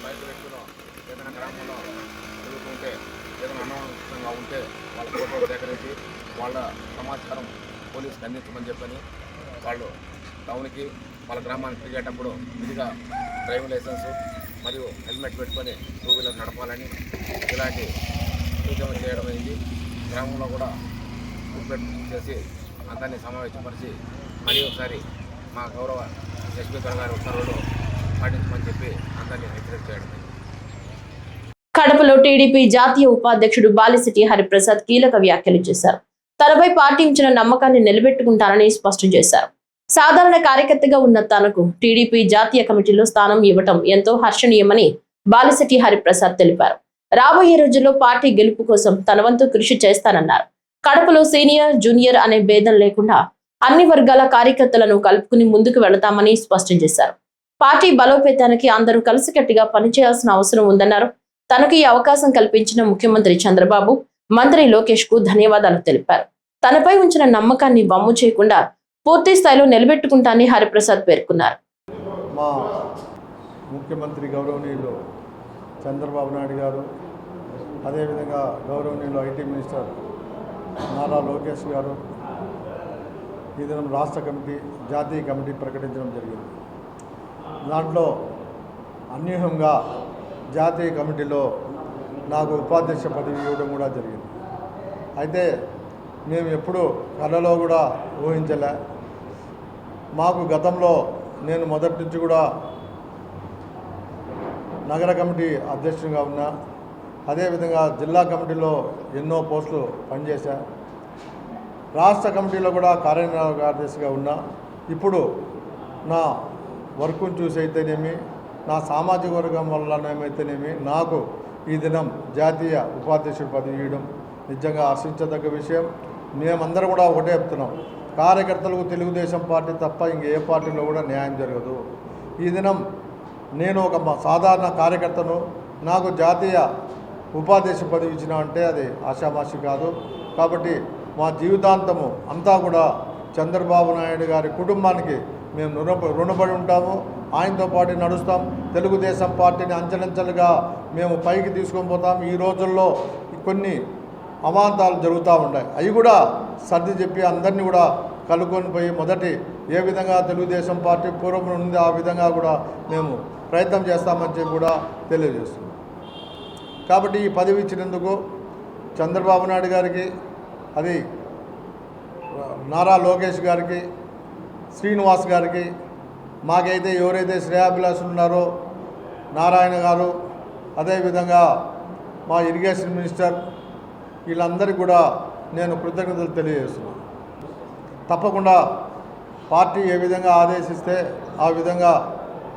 బయట వ్యక్తులు ఏదైనా గ్రామంలో జరుగుతుంటే ఏదైనా అనవసరంగా ఉంటే వాళ్ళ ఫోటోలు సేకరించి వాళ్ళ సమాచారం పోలీసుకి అందించమని చెప్పని వాళ్ళు టౌన్కి వాళ్ళ గ్రామానికి తిరిగేటప్పుడు విధిగా డ్రైవింగ్ లైసెన్స్ మరియు హెల్మెట్ పెట్టుకొని 2 వీలర్ నడపాలని ఇలాంటి సూచనలు చేయడం అయింది. గ్రామంలో కూడా కూపెట్ చేసి అందరినీ సమావేశపరిచి మరీ ఒకసారి మా గౌరవ ఎస్పీకర్ గారి ఉత్తర్వులు పాటించమని చెప్పి అందరినీ హెచ్చరిక చేయడం అయింది. కడపలో టీడీపీ జాతీయ ఉపాధ్యక్షుడు బాలిశెట్టి హరిప్రసాద్ కీలక వ్యాఖ్యలు చేశారు. తనపై పార్టీ ఇచ్చిన నమ్మకాన్ని నిలబెట్టుకుంటానని స్పష్టం చేశారు. సాధారణ కార్యకర్తగా ఉన్న తనకు టీడీపీ జాతీయ కమిటీలో స్థానం ఇవ్వటం ఎంతో హర్షణీయమని బాలిశెట్టి హరిప్రసాద్ తెలిపారు. రాబోయే రోజుల్లో పార్టీ గెలుపు కోసం తన వంతు కృషి చేస్తానన్నారు. కడపలో సీనియర్ జూనియర్ అనే భేదం లేకుండా అన్ని వర్గాల కార్యకర్తలను కలుపుకుని ముందుకు వెళతామని స్పష్టం చేశారు. పార్టీ బలోపేతానికి అందరూ కలిసికట్టుగా పనిచేయాల్సిన అవసరం ఉందన్నారు. తనకు ఈ అవకాశం కల్పించిన ముఖ్యమంత్రి చంద్రబాబు, మంత్రి లోకేష్ కు ధన్యవాదాలు తెలిపారు. తనపై ఉంచిన నమ్మకాన్ని వమ్ము చేయకుండా పూర్తి స్థాయిలో నిలబెట్టుకుంటానని హరిప్రసాద్ పేర్కొన్నారు. మా ముఖ్యమంత్రి గౌరవనీయులు చంద్రబాబు నాయుడు గారు, అదేవిధంగా గౌరవనీయులు ఐటీ మినిస్టర్ నారా లోకేష్ గారు ఈ దినం రాష్ట్ర కమిటీ, జాతీయ కమిటీ ప్రకటించడం జరిగింది. దాంట్లో అన్యూహంగా జాతీయ కమిటీలో నాకు ఉపాధ్యక్ష పదవి ఇవ్వడం కూడా జరిగింది. అయితే మేము ఎప్పుడూ కళలో కూడా ఊహించలే. మాకు గతంలో నేను మొదటి నుంచి కూడా నగర కమిటీ అధ్యక్షుడిగా ఉన్నా, అదేవిధంగా జిల్లా కమిటీలో ఎన్నో పోస్టులు పనిచేశా, రాష్ట్ర కమిటీలో కూడా కార్యనిర్వాహక కార్యదర్శిగా ఉన్నా. ఇప్పుడు నా వర్క్ను చూసి అయితేనేమి, నా సామాజిక వర్గం వల్లనేమైతేనేమి నాకు ఈ దినం జాతీయ ఉపాధ్యక్షుడి పదవి ఇవ్వడం నిజంగా హర్షించదగ్గ విషయం. మేమందరం కూడా ఒకటే చెప్తున్నాం, కార్యకర్తలకు తెలుగుదేశం పార్టీ తప్ప ఇంకే పార్టీలో కూడా న్యాయం జరగదు. ఈ దినం నేను ఒక సాధారణ కార్యకర్తను, నాకు జాతీయ ఉపాధ్యక్ష పదవి ఇచ్చిన అంటే అది ఆషామాషి కాదు. కాబట్టి మా జీవితాంతము అంతా కూడా చంద్రబాబు నాయుడు గారి కుటుంబానికి మేము రుణపడి ఉంటాము. ఆయనతో పాటు నడుస్తాం. తెలుగుదేశం పార్టీని అంచెలంచెలుగా మేము పైకి తీసుకొని పోతాం. ఈ రోజుల్లో కొన్ని అమాంతాలు జరుగుతూ ఉన్నాయి, అవి కూడా సర్ది చెప్పి అందరినీ కూడా కలుకొని పోయి మొదటి ఏ విధంగా తెలుగుదేశం పార్టీ పూర్వం ఉంది ఆ విధంగా కూడా మేము ప్రయత్నం చేస్తామని చెప్పి కూడా తెలియజేస్తున్నాం. కాబట్టి ఈ పదవి ఇచ్చినందుకు చంద్రబాబు నాయుడు గారికి, అది నారా లోకేష్ గారికి, శ్రీనివాస్ గారికి, మాకైతే ఎవరైతే శ్రేయాభిలాషులు ఉన్నారో నారాయణ గారు, అదేవిధంగా మా ఇరిగేషన్ మినిస్టర్, వీళ్ళందరికీ కూడా నేను కృతజ్ఞతలు తెలియజేస్తున్నాను. తప్పకుండా పార్టీ ఏ విధంగా ఆదేశిస్తే ఆ విధంగా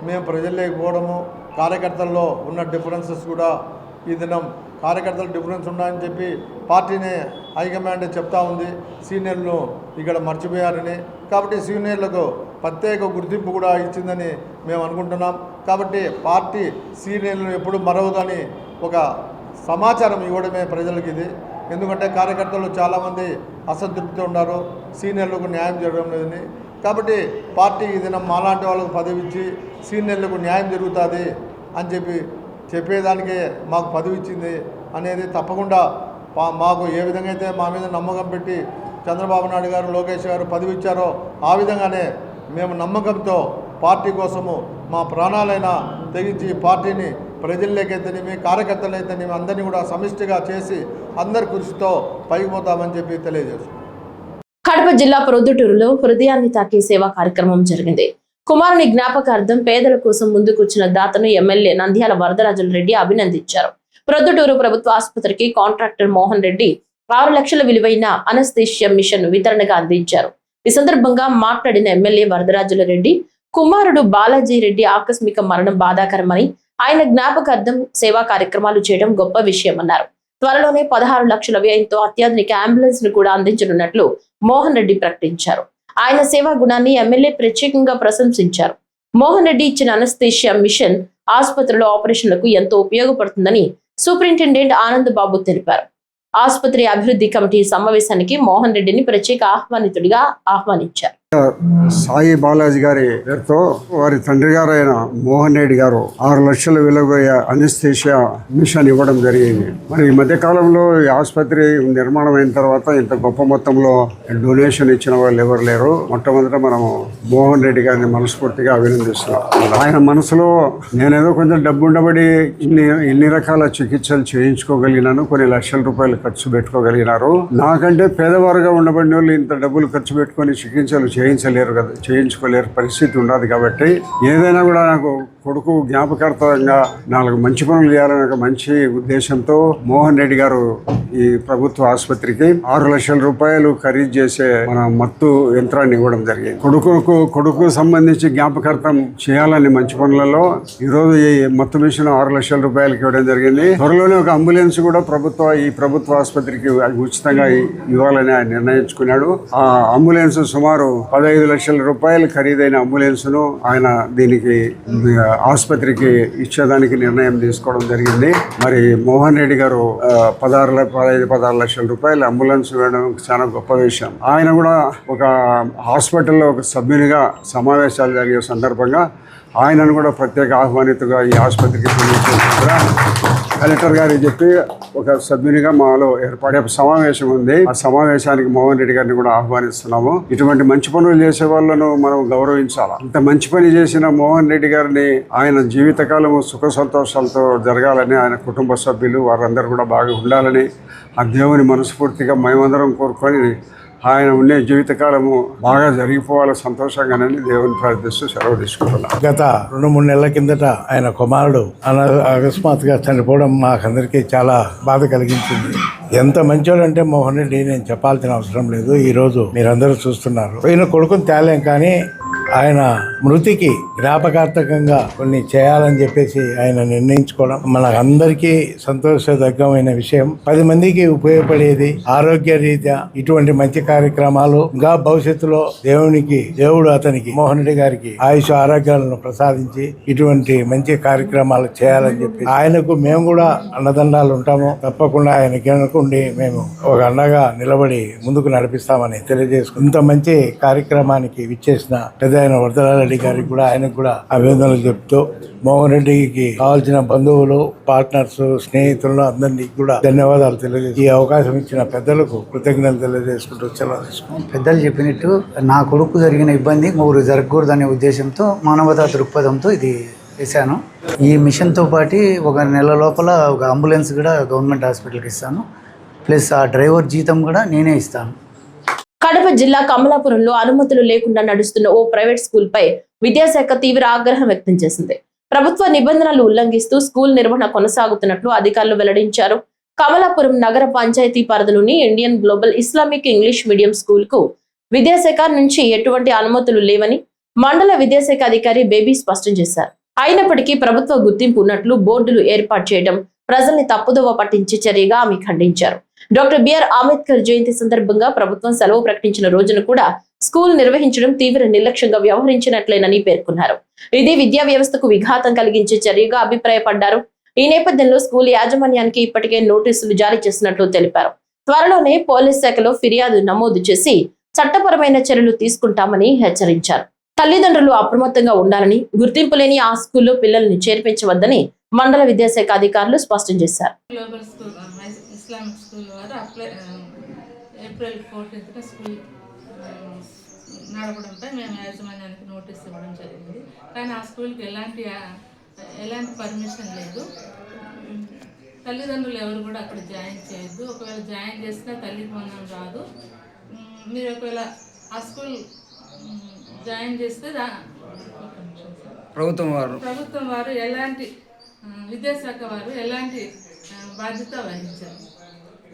మేము ప్రజల్లోకి పోవడము, కార్యకర్తల్లో ఉన్న డిఫరెన్సెస్ కూడా ఈ దినం కార్యకర్తలు డిఫరెన్స్ ఉన్నాయని చెప్పి పార్టీనే హైకమాండ్ చెప్తా ఉంది. సీనియర్లు ఇక్కడ మర్చిపోయారని, కాబట్టి సీనియర్లకు ప్రత్యేక గుర్తింపు కూడా ఇచ్చిందని మేము అనుకుంటున్నాం. కాబట్టి పార్టీ సీనియర్లను ఎప్పుడు మరవదని ఒక సమాచారం ఇవ్వడమే ప్రజలకు ఇది. ఎందుకంటే కార్యకర్తలు చాలామంది అసంతృప్తి ఉన్నారు, సీనియర్లకు న్యాయం జరగడం లేదని. కాబట్టి పార్టీ ఈ దినం మాలాంటి వాళ్ళకు పదవి ఇచ్చి సీనియర్లకు న్యాయం జరుగుతుంది అని చెప్పేదానికే మాకు పదవి ఇచ్చింది అనేది తప్పకుండా మాకు ఏ విధంగా అయితే మా మీద నమ్మకం పెట్టి చంద్రబాబు నాయుడు గారు, లోకేష్ గారు పదవి ఇచ్చారో ఆ విధంగానే మేము నమ్మకంతో పార్టీ కోసము మా ప్రాణాలైనా తెగించి పార్టీని ప్రజల్లోకైతేనేమి, కార్యకర్తలైతేనేమి అందరినీ కూడా సమిష్టిగా చేసి అందరి కృషితో పైకి పోతామని చెప్పి తెలియజేస్తున్నాం. కడప జిల్లా ప్రొద్దుటూరులో హృదయాన్ని తాకే సేవా కార్యక్రమం జరిగింది. కుమారుని జ్ఞాపకార్థం పేదల కోసం ముందుకొచ్చిన దాతను ఎమ్మెల్యే నంద్యాల వరదరాజుల రెడ్డి అభినందించారు. ప్రొద్దుటూరు ప్రభుత్వ ఆసుపత్రికి కాంట్రాక్టర్ మోహన్ రెడ్డి 6 లక్షల విలువైన అనస్థీషియా మిషన్ వితరణగా అందించారు. ఈ సందర్భంగా మాట్లాడిన ఎమ్మెల్యే వరదరాజుల రెడ్డి కుమారుడు బాలాజీ రెడ్డి ఆకస్మిక మరణం బాధాకరమని, ఆయన జ్ఞాపకార్థం సేవా కార్యక్రమాలు చేయడం గొప్ప విషయమన్నారు. త్వరలోనే 16 లక్షల వ్యయంతో అత్యాధునిక అంబులెన్స్ ను కూడా అందించనున్నట్లు మోహన్ రెడ్డి ప్రకటించారు. ఆయన సేవా గుణాన్ని ఎమ్మెల్యే ప్రత్యేకంగా ప్రశంసించారు. మోహన్ రెడ్డి ఇచ్చిన అనస్థీషియా మిషన్ ఆసుపత్రిలో ఆపరేషన్లకు ఎంతో ఉపయోగపడుతుందని సూపరింటెండెంట్ ఆనంద్ బాబు తెలిపారు. ఆసుపత్రి అభివృద్ధి కమిటీ సమావేశానికి మోహన్ రెడ్డిని ప్రత్యేక ఆహ్వానితుడిగా ఆహ్వానించారు. సాయి బాలాజీ గారి పేరుతో వారి తండ్రి గారు అయిన మోహన్ రెడ్డి గారు 6 లక్షల విలువయ్యే అనస్థీషియా మిషన్ ఇవ్వడం జరిగింది. మరి ఈ మధ్య కాలంలో ఈ ఆసుపత్రి నిర్మాణం అయిన తర్వాత ఇంత గొప్ప మొత్తంలో డొనేషన్ ఇచ్చిన వాళ్ళు ఎవరు లేరు. మొట్టమొదట మనము మోహన్ రెడ్డి గారిని మనస్ఫూర్తిగా అభినందిస్తున్నాం. ఆయన మనసులో నేనేదో కొంచెం డబ్బు ఉండబడి ఇన్ని రకాల చికిత్సలు చేయించుకోగలిగినాను, కొన్ని లక్షల రూపాయలు ఖర్చు పెట్టుకోగలిగినారు. నాకంటే పేదవారుగా ఉండబడిన వాళ్ళు ఇంత డబ్బులు ఖర్చు పెట్టుకొని చికిత్సలు చేయించుకోలేరు పరిస్థితి ఉండదు. కాబట్టి ఏదైనా కూడా నాకు కొడుకు జ్ఞాపకార్థంగా 4 మంచి పనులు చేయాలనే ఒక మంచి ఉద్దేశంతో మోహన్ రెడ్డి గారు ఈ ప్రభుత్వ ఆసుపత్రికి 6 లక్షల రూపాయలు ఖరీదు చేసే మన మత్తు యంత్రాన్ని ఇవ్వడం జరిగింది. కొడుకు సంబంధించి జ్ఞాపకార్థం చేయాలని మంచి పనులలో ఈరోజు ఈ మత్తు మిషన్ 6 లక్షల రూపాయలకి ఇవ్వడం జరిగింది. త్వరలోనే ఒక అంబులెన్స్ కూడా ఈ ప్రభుత్వ ఆసుపత్రికి ఉచితంగా ఇవ్వాలని ఆయన నిర్ణయించుకున్నాడు. ఆ అంబులెన్స్ సుమారు 15 లక్షల రూపాయలు ఖరీదైన అంబులెన్స్ ను ఆయన దీనికి ఆసుపత్రికి ఇచ్చేదానికి నిర్ణయం తీసుకోవడం జరిగింది. మరి మోహన్ రెడ్డి గారు 16 లక్షల రూపాయలు అంబులెన్స్ ఇవ్వడం చాలా గొప్ప విషయం. ఆయన కూడా ఒక హాస్పిటల్లో ఒక సభ్యునిగా సమావేశాలు జరిగే సందర్భంగా ఆయనను కూడా ప్రత్యేక ఆహ్వానితుగా ఈ ఆసుపత్రికి తెలియజేస్తున్నా కలెక్టర్ గారికి చెప్పి ఒక సభ్యునిగా మాలో ఏర్పడే సమావేశం ఉంది. ఆ సమావేశానికి మోహన్ రెడ్డి గారిని కూడా ఆహ్వానిస్తున్నాము. ఇటువంటి మంచి పనులు చేసే వాళ్ళను మనం గౌరవించాలి. ఇంత మంచి పని చేసిన మోహన్ రెడ్డి గారిని ఆయన జీవితకాలము సుఖ సంతోషాలతో జరగాలని, ఆయన కుటుంబ సభ్యులు వారందరూ కూడా బాగా ఉండాలని ఆ దేవుని మనస్ఫూర్తిగా మేమందరం కోరుకొని ఆయన ఉండే జీవితకాలము బాగా జరిగిపోవాలి సంతోషంగానని దేవుని ప్రార్థిస్తూ సెలవు తీసుకుంటున్నాను. గత 2-3 నెలల కిందట ఆయన కుమారుడు అకస్మాత్తుగా చనిపోవడం మాకందరికీ చాలా బాధ కలిగించింది. ఎంత మంచోడు అంటే మోహన్ రెడ్డి నేను చెప్పాల్సిన అవసరం లేదు. ఈరోజు మీరందరూ చూస్తున్నారు. పోయిన కొడుకుని తేలేం, కానీ ఆయన మృతికి జ్ఞాపకార్థకంగా కొన్ని చేయాలని చెప్పేసి ఆయన నిర్ణయించుకోవడం మనకందరికీ సంతోషదగ్గమైన విషయం. 10 మందికి ఉపయోగపడేది. ఆరోగ్య రీత్యా ఇటువంటి మంచి కార్యక్రమాలు ఇంకా భవిష్యత్తులో దేవుడు అతనికి మోహన్ రెడ్డి గారికి ఆయుష్ ఆరోగ్యాలను ప్రసాదించి ఇటువంటి మంచి కార్యక్రమాలు చేయాలని చెప్పి ఆయనకు మేము కూడా అండదండాలు ఉంటాము. తప్పకుండా ఆయనకి అనుకుండి మేము ఒక అండగా నిలబడి ముందుకు నడిపిస్తామని తెలియజేసుకుంటాం. ఇంత మంచి కార్యక్రమానికి విచ్చేసిన పెద్ద వరదరాజరెడ్డి గారికి కూడా ఆయనకు కూడా అభినందనలు చెప్తూ మోహన్ రెడ్డికి కావాల్సిన బంధువులు, పార్ట్నర్స్, స్నేహితులను అందరినీ కూడా ధన్యవాదాలు తెలియజేసి ఈ అవకాశం ఇచ్చిన పెద్దలకు కృతజ్ఞతలు తెలియజేసుకుంటూ సెలవు తీసుకుంటాం. పెద్దలు చెప్పినట్టు నా కొడుకు జరిగిన ఇబ్బంది ముగ్గురు జరగకూడదనే ఉద్దేశంతో మానవతా దృక్పథంతో ఇది చేశాను. ఈ మిషన్తో పాటు ఒక నెల లోపల ఒక అంబులెన్స్ కూడా గవర్నమెంట్ హాస్పిటల్కి ఇస్తాను. ప్లస్ ఆ డ్రైవర్ జీతం కూడా నేనే ఇస్తాను. కడప జిల్లా కమలాపురంలో అనుమతులు లేకుండా నడుస్తున్న ఓ ప్రైవేట్ స్కూల్ పై విద్యాశాఖ తీవ్ర ఆగ్రహం వ్యక్తం చేసింది. ప్రభుత్వ నిబంధనలు ఉల్లంఘిస్తూ స్కూల్ నిర్వహణ కొనసాగుతున్నట్లు అధికారులు వెల్లడించారు. కమలాపురం నగర పంచాయతీ పరిధిలోని Indian global Islamic English medium school కు విద్యాశాఖ నుంచి ఎటువంటి అనుమతులు లేవని మండల విద్యాశాఖ అధికారి బేబీ స్పష్టం చేశారు. అయినప్పటికీ ప్రభుత్వ గుర్తింపు ఉన్నట్లు బోర్డులు ఏర్పాటు చేయడం ప్రజల్ని తప్పుదోవ పట్టించే చర్యగా ఆమె ఖండించారు. డాక్టర్ బిఆర్ అంబేద్కర్ జయంతి సందర్భంగా ప్రభుత్వం సెలవు ప్రకటించిన రోజున కూడా స్కూల్ నిర్వహించడం తీవ్ర నిర్లక్ష్యంగా వ్యవహరించినట్లేనని పేర్కొన్నారు. ఇది విద్యా వ్యవస్థకు విఘాతం కలిగించే చర్యగా అభిప్రాయపడ్డారు. ఈ నేపథ్యంలో స్కూల్ యాజమాన్యానికి ఇప్పటికే నోటీసులు జారీ చేసినట్లు తెలిపారు. త్వరలోనే పోలీస్ శాఖలో ఫిర్యాదు నమోదు చేసి చట్టపరమైన చర్యలు తీసుకుంటామని హెచ్చరించారు. తల్లిదండ్రులు అప్రమత్తంగా ఉండాలని, గుర్తింపు లేని ఆ స్కూల్లో పిల్లల్ని చేర్పించవద్దని మండల విద్యాశాఖ అధికారులు స్పష్టం చేశారు. గ్లోబల్ స్కూల్ ఇస్లామిక్ స్కూల్ వారు ఏప్రిల్ 14న స్కూల్ నడపడంపై మేము యాజమాన్యానికి నోటీస్ ఇవ్వడం జరిగింది. కానీ ఆ స్కూల్కి ఎలాంటి పర్మిషన్ లేదు. తల్లిదండ్రులు ఎవరు కూడా అక్కడ జాయిన్ చేయొద్దు. ఒకవేళ జాయిన్ చేసినా తల్లికి వందనం రాదు. మీరు ఒకవేళ ఆ స్కూల్ జాయిన్ చేస్తే ప్రభుత్వం వారు ఎలాంటి విద్యాశాఖ వారు ఎలాంటి బాధ్యత వహించారు.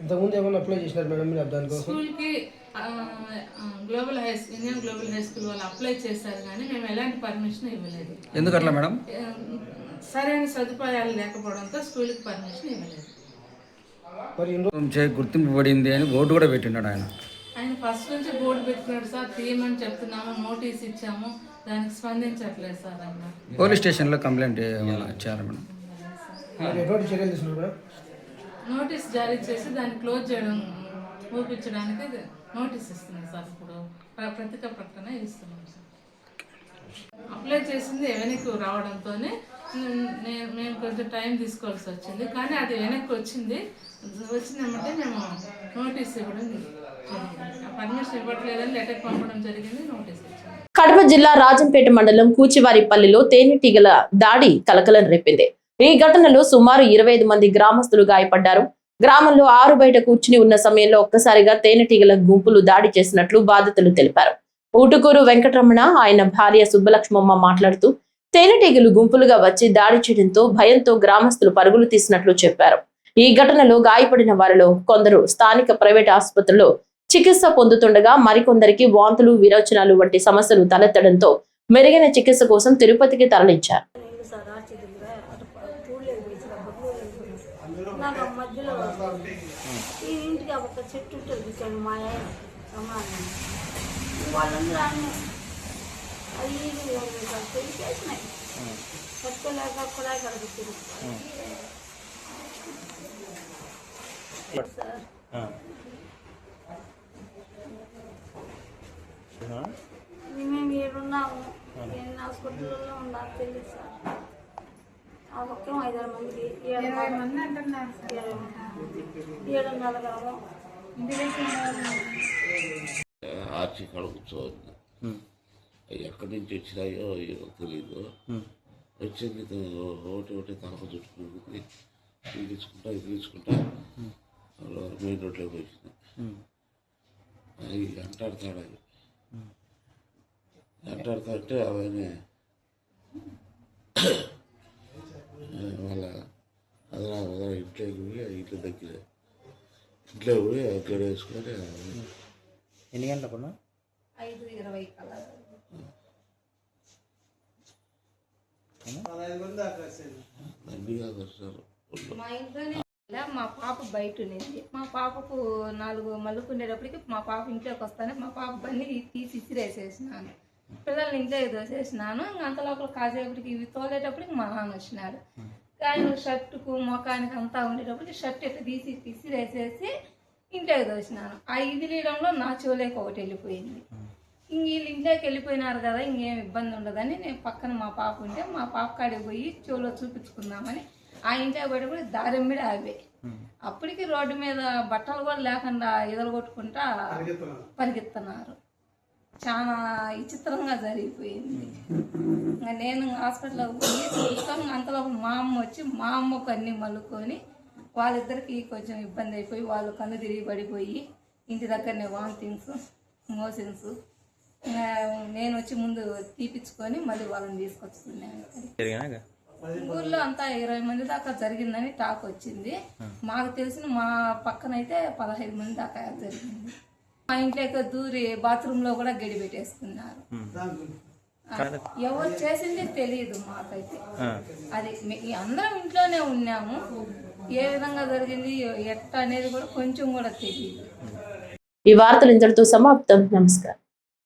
ఇంతకుముందు ఏమైనా అప్లై చేసినారు మేడం మీరు దానికోసం? స్కూల్కి ఇండియన్ గ్లోబల్ హై స్కూల్ వాళ్ళు అప్లై చేశారు కానీ మేము ఎలాంటి పర్మిషన్ ఇవ్వలేదు. ఎందుకట్లా మేడం? సరైన సదుపాయాలు లేకపోవడంతో స్కూల్కి పర్మిషన్ ఇవ్వలేదు. గుర్తింపు పడింది అని బోర్డు కూడా పెట్టినాడు ఆయన. ఆయన ఫస్ట్ నుంచి బోర్డు పెట్టినాడు సార్, తీయమని చెప్తున్నాము, నోటీస్ ఇచ్చాము, దానికి స్పందించట్లేదు సార్. ఆయన పోలీస్ స్టేషన్లో కంప్లైంట్ ఇచ్చారు మేడం. నోటీస్ జారీ చేసి దాన్ని క్లోజ్ చేయడం ఊపించడానికి నోటీస్ ఇస్తున్నాం సార్. ఇప్పుడు పత్రికా ప్రకటన ఇస్తున్నాం సార్. అప్లై చేసింది వెనక్కి రావడంతోనే మేము కొంచెం టైం తీసుకోవాల్సి వచ్చింది, కానీ అది వెనక్కి వచ్చిందంటే మేము నోటీస్ ఇవ్వడం జరిగింది. పర్మిషన్ ఇవ్వట్లేదని లెటర్ పంపడం జరిగింది, నోటీస్ ఇచ్చాము. కడప జిల్లా రాజంపేట మండలం కూచివారిపల్లిలో తేనెటీగల దాడి కలకలం రేపింది. ఈ ఘటనలో సుమారు 25 మంది గ్రామస్తులు గాయపడ్డారు. గ్రామంలో ఆరు బయట కూర్చుని ఉన్న సమయంలో ఒక్కసారిగా తేనెటీగల గుంపులు దాడి చేసినట్లు బాధితులు తెలిపారు. ఊటుకూరు వెంకటరమణ ఆయన భార్య సుబ్బలక్ష్మమ్మ మాట్లాడుతూ తేనెటీగలు గుంపులుగా వచ్చి దాడి చేయడంతో భయంతో గ్రామస్తులు పరుగులు తీసినట్లు చెప్పారు. ఈ ఘటనలో గాయపడిన వారిలో కొందరు స్థానిక ప్రైవేట్ ఆసుపత్రిలో చికిత్స పొందుతుండగా మరికొందరికి వాంతులు, విరోచనాలు వంటి సమస్యలు తలెత్తడంతో మెరుగైన చికిత్స కోసం తిరుపతికి తరలించారు. మధ్యలో ఈ ఇంటికి ఒక చెట్టు ఉంటుంది మా సమానం వాళ్ళందరూ అన్నీ అది తెలిసేసినాయి పట్టుకోలేక కూడా కడుగుతుంది సార్. మేము ఏడున్నాము, ఎన్ని హాస్పిటల్లో ఉండాలి తెలియదు సార్. ఆ ఒకే 5-6 మందికి 7 మంది అంటున్నారు. 7.5 గ్రామం ఆర్చి కడుగుతుంది. ఎక్కడి నుంచి వచ్చినాయో తెలీదు. వచ్చింది ఒకటి తనకు చుట్టుకుంటుంది, ఇది తీసుకుంటా మెయిన్ రోడ్లోకి వచ్చింది. అది అంటాడుతాడంటే అవన్నీ వాళ్ళ అదనా ఇంట్లోకి పోయి ఇంట్లో పోయి అక్కడ వేసుకొని. ఎన్ని గంటలకు 5:20 కల్లా మా ఇంట్లోనే. మా పాప బయట ఉన్నింది. మా పాపకు 4 మలుకుండేటప్పటికి మా పాప ఇంట్లోకి వస్తానే మా పాప బండి తీసి ఇసిరేసేసినాను. పిల్లల్ని ఇంట్లో దోసేసినాను. అంత లోపల కాసేపటికి ఇవి తోలేటప్పటికి మా నాన్న వచ్చినాడు. ఆయన షర్టుకు మొఖానికి అంతా ఉండేటప్పటికి షర్ట్ ఇట్లా తీసి ఇసిరేసేసి ఇంట్లోకి దోసినాను. ఆ ఇదిలీయడంలో నా చెవులేకి ఒకటి వెళ్ళిపోయింది. వీళ్ళు ఇంట్లోకి వెళ్ళిపోయినారు కదా, ఇంకేం ఇబ్బంది ఉండదని నేను పక్కన మా పాప ఉంటే మా పాప కాడికి పోయి చెవులో చూపించుకుందామని ఆ ఇంట్లోకి పోయేటప్పుడు దారెమ్మిడి ఆవే. అప్పటికి రోడ్డు మీద బట్టలు కూడా లేకుండా ఎదలగొట్టుకుంటా పరిగెత్తున్నారు. చాలా విచిత్రంగా జరిగిపోయింది. నేను హాస్పిటల్కి పోయి చూస్తాను. అంతలో మా అమ్మ వచ్చి మా అమ్మకు అన్నీ మలుకొని వాళ్ళిద్దరికి కొంచెం ఇబ్బంది అయిపోయి వాళ్ళు కన్ను తిరిగి పడిపోయి ఇంటి దగ్గరనే వామిటింగ్స్, మోషన్స్. నేను వచ్చి ముందు తీపిచ్చుకొని మళ్ళీ వాళ్ళని తీసుకొచ్చుకున్నాను. ఊళ్ళో అంతా 20 మంది దాకా జరిగిందని టాక్ వచ్చింది. మాకు తెలిసిన మా పక్కనైతే 15 మంది దాకా జరిగింది. మా ఇంట్లోకి దూరి బాత్రూంలో కూడా గడి పెట్టేసుకున్నారు. ఎవరు చేసింది తెలియదు మాకైతే. అది అందరం ఇంట్లోనే ఉన్నాము. ఏ విధంగా జరిగింది ఎట్ట అనేది కూడా కొంచెం కూడా తెలియదు. ఈ వార్తలు ఇంతటితో సమాప్తం. నమస్కారం.